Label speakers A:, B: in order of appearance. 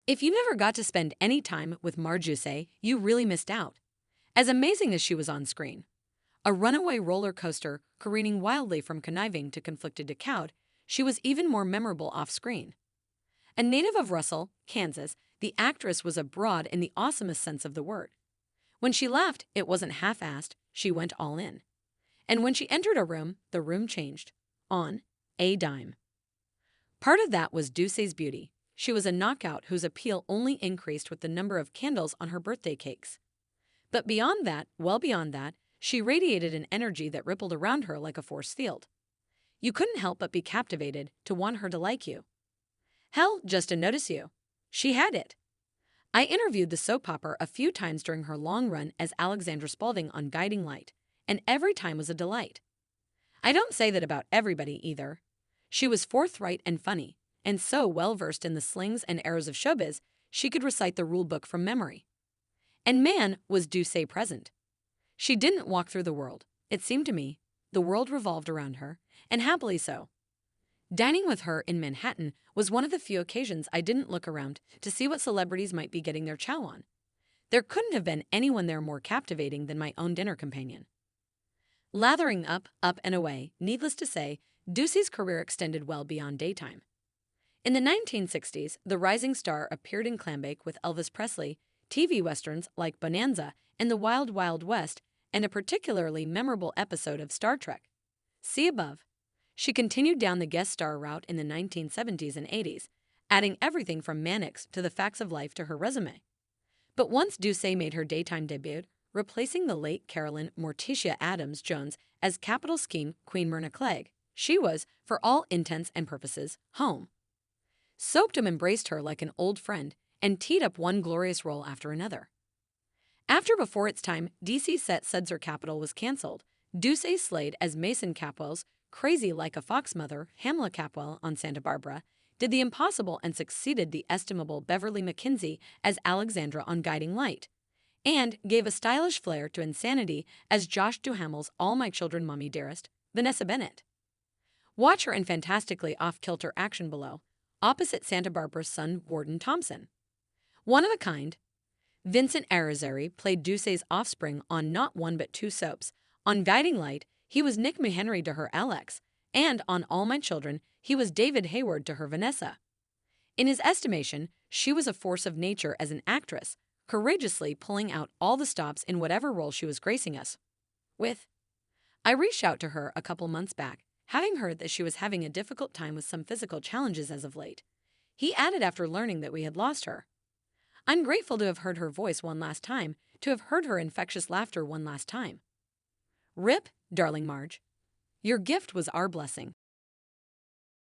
A: If you never got to spend any time with Marjuse, you really missed out. As amazing as she was on screen, a runaway roller coaster careening wildly from conniving to conflicted to cowed, she was even more memorable off-screen. A native of Russell, Kansas, the actress was abroad in the awesomest sense of the word. When she laughed, it wasn't half-assed, she went all in. And when she entered a room, the room changed. On a dime. Part of that was Ducey's beauty. She was a knockout whose appeal only increased with the number of candles on her birthday cakes. But beyond that, well beyond that, she radiated an energy that rippled around her like a force field. You couldn't help but be captivated, to want her to like you. Hell, just to notice you. She had it. I interviewed the soap opera a few times during her long run as Alexandra Spaulding on Guiding Light, and every time was a delight. I don't say that about everybody either. She was forthright and funny, and so well-versed in the slings and arrows of showbiz, she could recite the rulebook from memory. And man, was Ducey present. She didn't walk through the world. It seemed to me, the world revolved around her, and happily so. Dining with her in Manhattan was one of the few occasions I didn't look around to see what celebrities might be getting their chow on. There couldn't have been anyone there more captivating than my own dinner companion. Lathering up, and away, needless to say, Ducey's career extended well beyond daytime. In the 1960s, the rising star appeared in Clambake with Elvis Presley, TV westerns like Bonanza and The Wild Wild West, and a particularly memorable episode of Star Trek. See above. She continued down the guest star route in the 1970s and 80s, adding everything from Mannix to the facts of life to her resume. But once Ducey made her daytime debut, replacing the late Carolyn Morticia Adams Jones as capital scheme Queen Myrna Clegg, she was, for all intents and purposes, home. Soapdom embraced her like an old friend and teed up one glorious role after another. After Before Its Time, DC set Sudser Capital was canceled. Ducey slayed as Mason Capwell's Crazy Like a Fox mother, Hamla Capwell on Santa Barbara, did the impossible and succeeded the estimable Beverly McKinsey as Alexandra on Guiding Light, and gave a stylish flair to insanity as Josh Duhamel's All My Children Mommy Dearest, Vanessa Bennett. Watch her in fantastically off-kilter action below, opposite Santa Barbara's son Warden Thompson. One of a kind, Vincent Arizari played Ducey's offspring on not one but two soaps. On Guiding Light, he was Nick McHenry to her Alex, and on All My Children, he was David Hayward to her Vanessa. In his estimation, she was a force of nature as an actress, courageously pulling out all the stops in whatever role she was gracing us with. I reached out to her a couple months back, having heard that she was having a difficult time with some physical challenges as of late. He added after learning that we had lost her. I'm grateful to have heard her voice one last time, to have heard her infectious laughter one last time. Rip, darling Marge. Your gift was our blessing.